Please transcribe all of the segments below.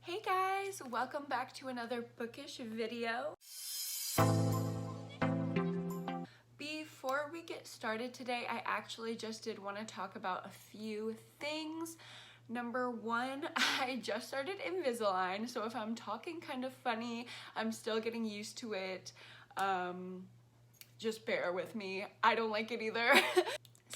Hey guys, welcome back to another Bookish video. Before we get started today, I actually just did want to talk about a few things. Number one, I just started Invisalign, so if I'm talking kind of funny, I'm still getting used to it. Just bear with me. I don't like it either.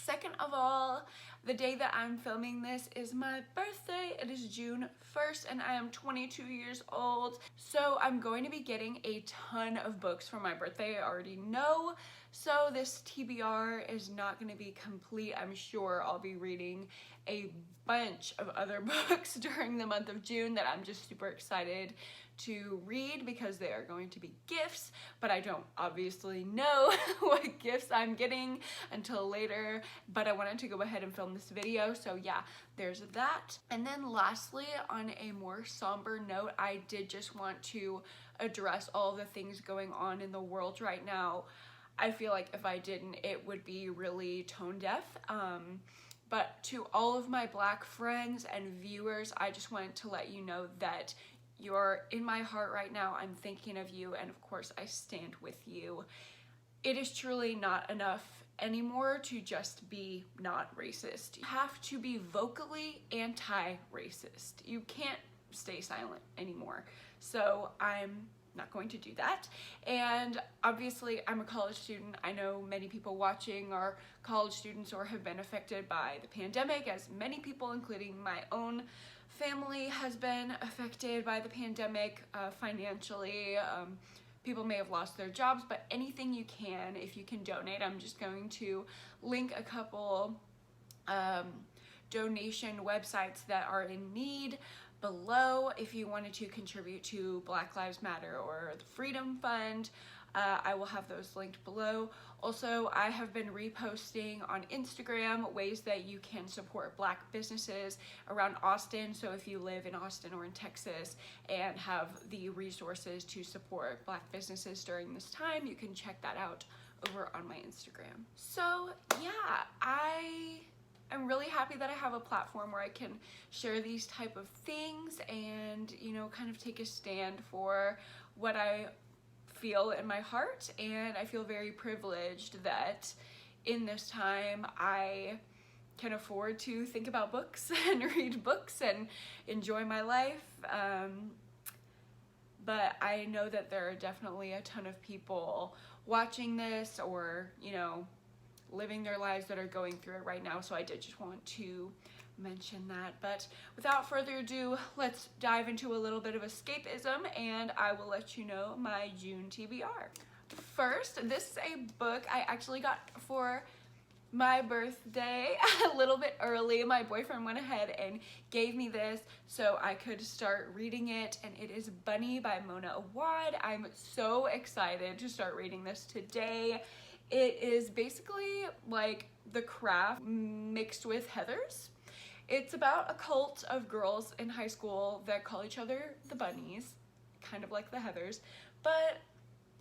Second of all, the day that I'm filming this is my birthday. It is June 1st and I am 22 years old. So I'm going to be getting a ton of books for my birthday, I already know. So this TBR is not going to be complete. I'm sure I'll be reading a bunch of other books during the month of June that I'm just super excited to read because they are going to be gifts, but I don't obviously know what gifts I'm getting until later, but I wanted to go ahead and film this video, so yeah, there's that. And then lastly, on a more somber note, I did just want to address all the things going on in the world right now. I feel like if I didn't, it would be really tone deaf. But to all of my Black friends and viewers, I just wanted to let you know that you're in my heart right now. I'm thinking of you, and of course I stand with you. It is truly not enough anymore to just be not racist. You have to be vocally anti-racist. You can't stay silent anymore. So I'm not going to do that. And obviously I'm a college student. I know many people watching are college students or have been affected by the pandemic, as many people, including my own family, has been affected by the pandemic financially. People may have lost their jobs, but anything you can, if you can donate. I'm just going to link a couple donation websites that are in need below if you wanted to contribute to Black Lives Matter or the Freedom Fund. I will have those linked below. Also, I have been reposting on Instagram ways that you can support Black businesses around Austin. So if you live in Austin or in Texas and have the resources to support Black businesses during this time, you can check that out over on my Instagram. So yeah, I'm really happy that I have a platform where I can share these type of things and, you know, kind of take a stand for what I feel in my heart. And I feel very privileged that in this time I can afford to think about books and read books and enjoy my life. But I know that there are definitely a ton of people watching this or, you know, living their lives that are going through it right now, so I did just want to mention that. But without further ado, let's dive into a little bit of escapism and I will let you know my June TBR. First, this is a book I actually got for my birthday a little bit early. My boyfriend went ahead and gave me this so I could start reading it, and it is Bunny by Mona Awad. I'm so excited to start reading this today. It is basically like The Craft mixed with Heathers. It's about a cult of girls in high school that call each other the Bunnies, kind of like the Heathers, but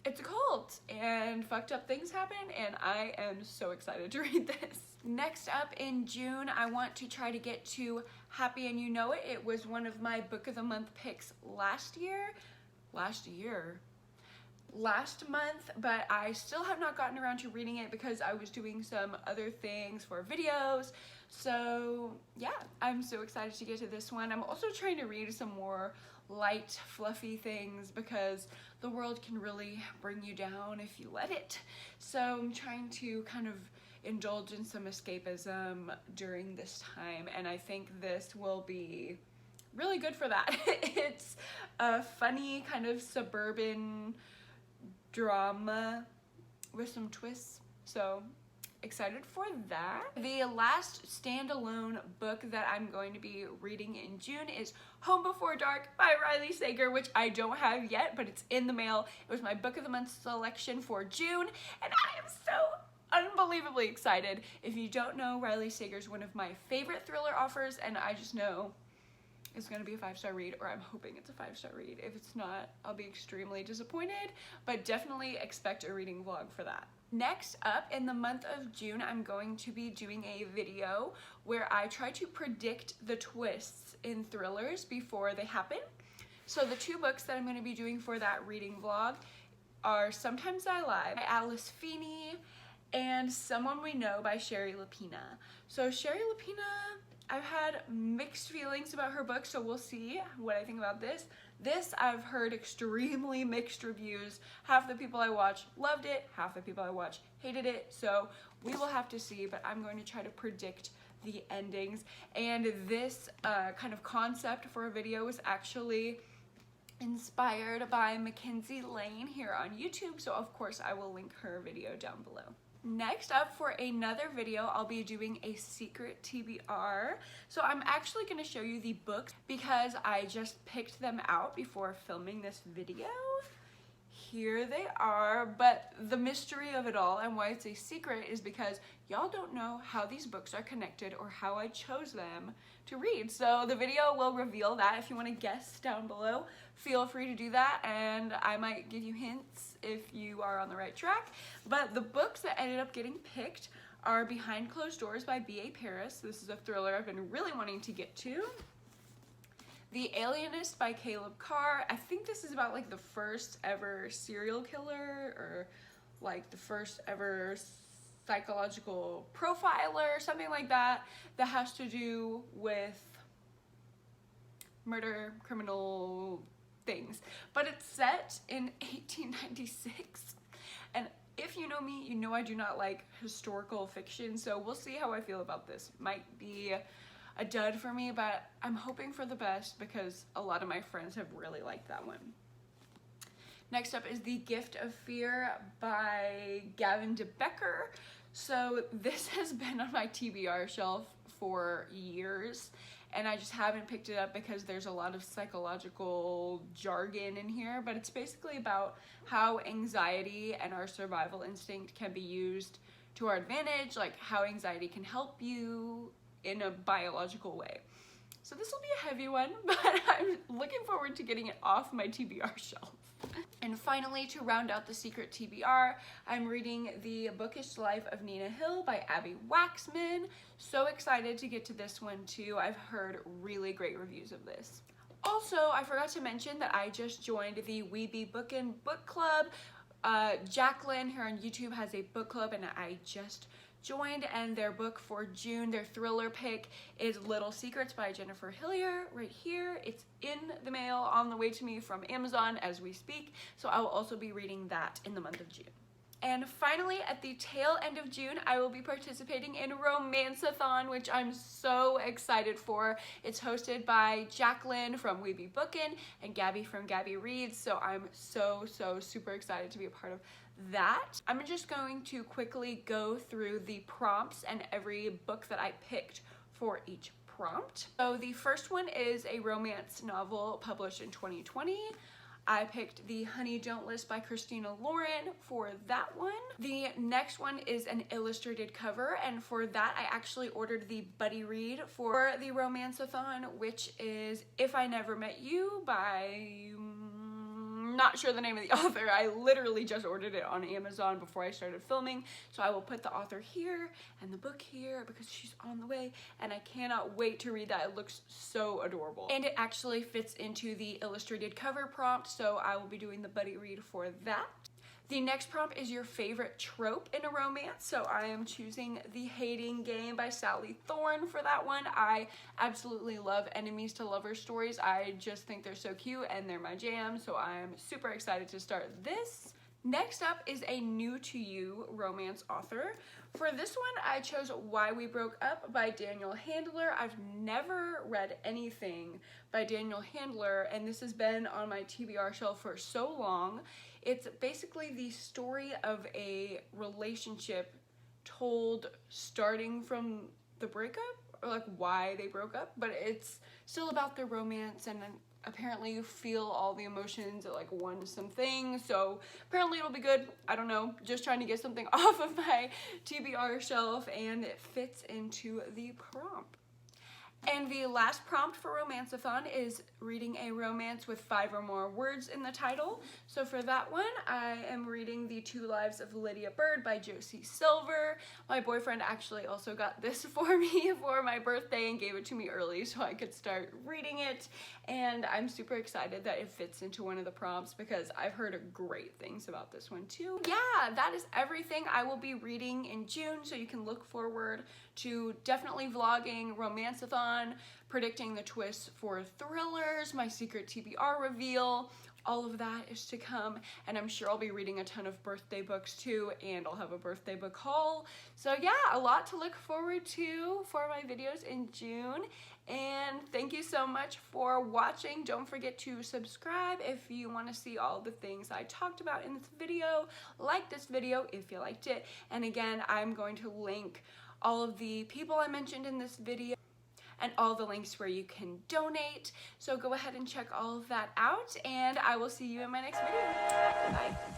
it's a cult and fucked up things happen, and I am so excited to read this. Next up in June, I want to try to get to Happy and You Know It. It was one of my Book of the Month picks last month, but I still have not gotten around to reading it because I was doing some other things for videos. So yeah, I'm so excited to get to this one. I'm also trying to read some more light, fluffy things because the world can really bring you down if you let it. So I'm trying to kind of indulge in some escapism during this time, and I think this will be really good for that. It's a funny kind of suburban drama with some twists, so excited for that. The last standalone book that I'm going to be reading in June is Home Before Dark by Ryley Sager, which I don't have yet, but it's in the mail. It was my Book of the Month selection for June, and I am so unbelievably excited. If you don't know, Ryley Sager is one of my favorite thriller authors, and I just know it's gonna be a 5-star read, or I'm hoping it's a 5-star read. If it's not, I'll be extremely disappointed, but definitely expect a reading vlog for that. Next up, in the month of June, I'm going to be doing a video where I try to predict the twists in thrillers before they happen. So the two books that I'm going to be doing for that reading vlog are Sometimes I Lie by Alice Feeney and Someone We Know by Sherry Lapina. So Sherry Lapina, I've had mixed feelings about her book, so we'll see what I think about this. This, I've heard extremely mixed reviews. Half the people I watch loved it, half the people I watch hated it, so we will have to see, but I'm going to try to predict the endings. And this kind of concept for a video was actually inspired by Mackenzie Lane here on YouTube, so of course I will link her video down below. Next up, for another video, I'll be doing a secret TBR. So I'm actually going to show you the books because I just picked them out before filming this video. Here they are, but the mystery of it all and why it's a secret is because y'all don't know how these books are connected or how I chose them to read. So the video will reveal that. If you want to guess down below, feel free to do that, and I might give you hints if you are on the right track. But the books that ended up getting picked are Behind Closed Doors by B.A. Paris. This is a thriller I've been really wanting to get to. The Alienist by Caleb Carr. I think this is about like the first ever serial killer, or like the first ever psychological profiler or something like that, that has to do with murder, criminal things. But it's set in 1896, and if you know me, you know I do not like historical fiction, so we'll see how I feel about this. Might be a dud for me, but I'm hoping for the best because a lot of my friends have really liked that one. Next up is The Gift of Fear by Gavin de Becker. So this has been on my TBR shelf for years, and I just haven't picked it up because there's a lot of psychological jargon in here, but it's basically about how anxiety and our survival instinct can be used to our advantage, like how anxiety can help you in a biological way. So this will be a heavy one, but I'm looking forward to getting it off my TBR shelf. And finally, to round out the secret TBR, I'm reading The Bookish Life of Nina Hill by Abby Waxman. So excited to get to this one too. I've heard really great reviews of this. Also, I forgot to mention that I just joined the We Be Bookin' book club. Jacqueline here on YouTube has a book club, and I just joined, and their book for June, their thriller pick, is Little Secrets by Jennifer Hillier right here. It's in the mail on the way to me from Amazon as we speak, so I will also be reading that in the month of June. And finally, at the tail end of June, I will be participating in Romance-a-thon, which I'm so excited for. It's hosted by Jacqueline from We Be Bookin' and Gabby from Gabby Reads, so I'm so super excited to be a part of that. I'm just going to quickly go through the prompts and every book that I picked for each prompt. So the first one is a romance novel published in 2020. I picked The Honey Don't List by Christina Lauren for that one. The next one is an illustrated cover, and for that I actually ordered the buddy read for the Romance-a-thon, which is If I Never Met You by not sure the name of the author. I literally just ordered it on Amazon before I started filming, so I will put the author here and the book here because she's on the way, and I cannot wait to read that. It looks so adorable, and it actually fits into the illustrated cover prompt, so I will be doing the buddy read for that. The next prompt is your favorite trope in a romance, so I am choosing The Hating Game by Sally Thorne for that one. I absolutely love enemies to lovers stories. I just think they're so cute and they're my jam, so I'm super excited to start this. Next up is a new to you romance author. For this one, I chose Why We Broke Up by Daniel Handler. I've never read anything by Daniel Handler, and this has been on my TBR shelf for so long. It's basically the story of a relationship told starting from the breakup, or like why they broke up, but it's still about their romance, and apparently you feel all the emotions at like one something, so apparently it'll be good. I don't know, just trying to get something off of my TBR shelf, and it fits into the prompt. And the last prompt for romance-a-thon is reading a romance with 5 or more words in the title. So for that one, I am reading The Two Lives of Lydia Bird by Josie Silver. My boyfriend actually also got this for me for my birthday and gave it to me early so I could start reading it. And I'm super excited that it fits into one of the prompts because I've heard great things about this one too. Yeah, that is everything I will be reading in June, so you can look forward to definitely vlogging romance-a-thon, predicting the twists for thrillers, my secret TBR reveal. All of that is to come, and I'm sure I'll be reading a ton of birthday books too, and I'll have a birthday book haul. So yeah, a lot to look forward to for my videos in June. And thank you so much for watching. Don't forget to subscribe if you want to see all the things I talked about in this video. Like this video if you liked it. And again, I'm going to link all of the people I mentioned in this video and all the links where you can donate. So go ahead and check all of that out, and I will see you in my next video. Bye.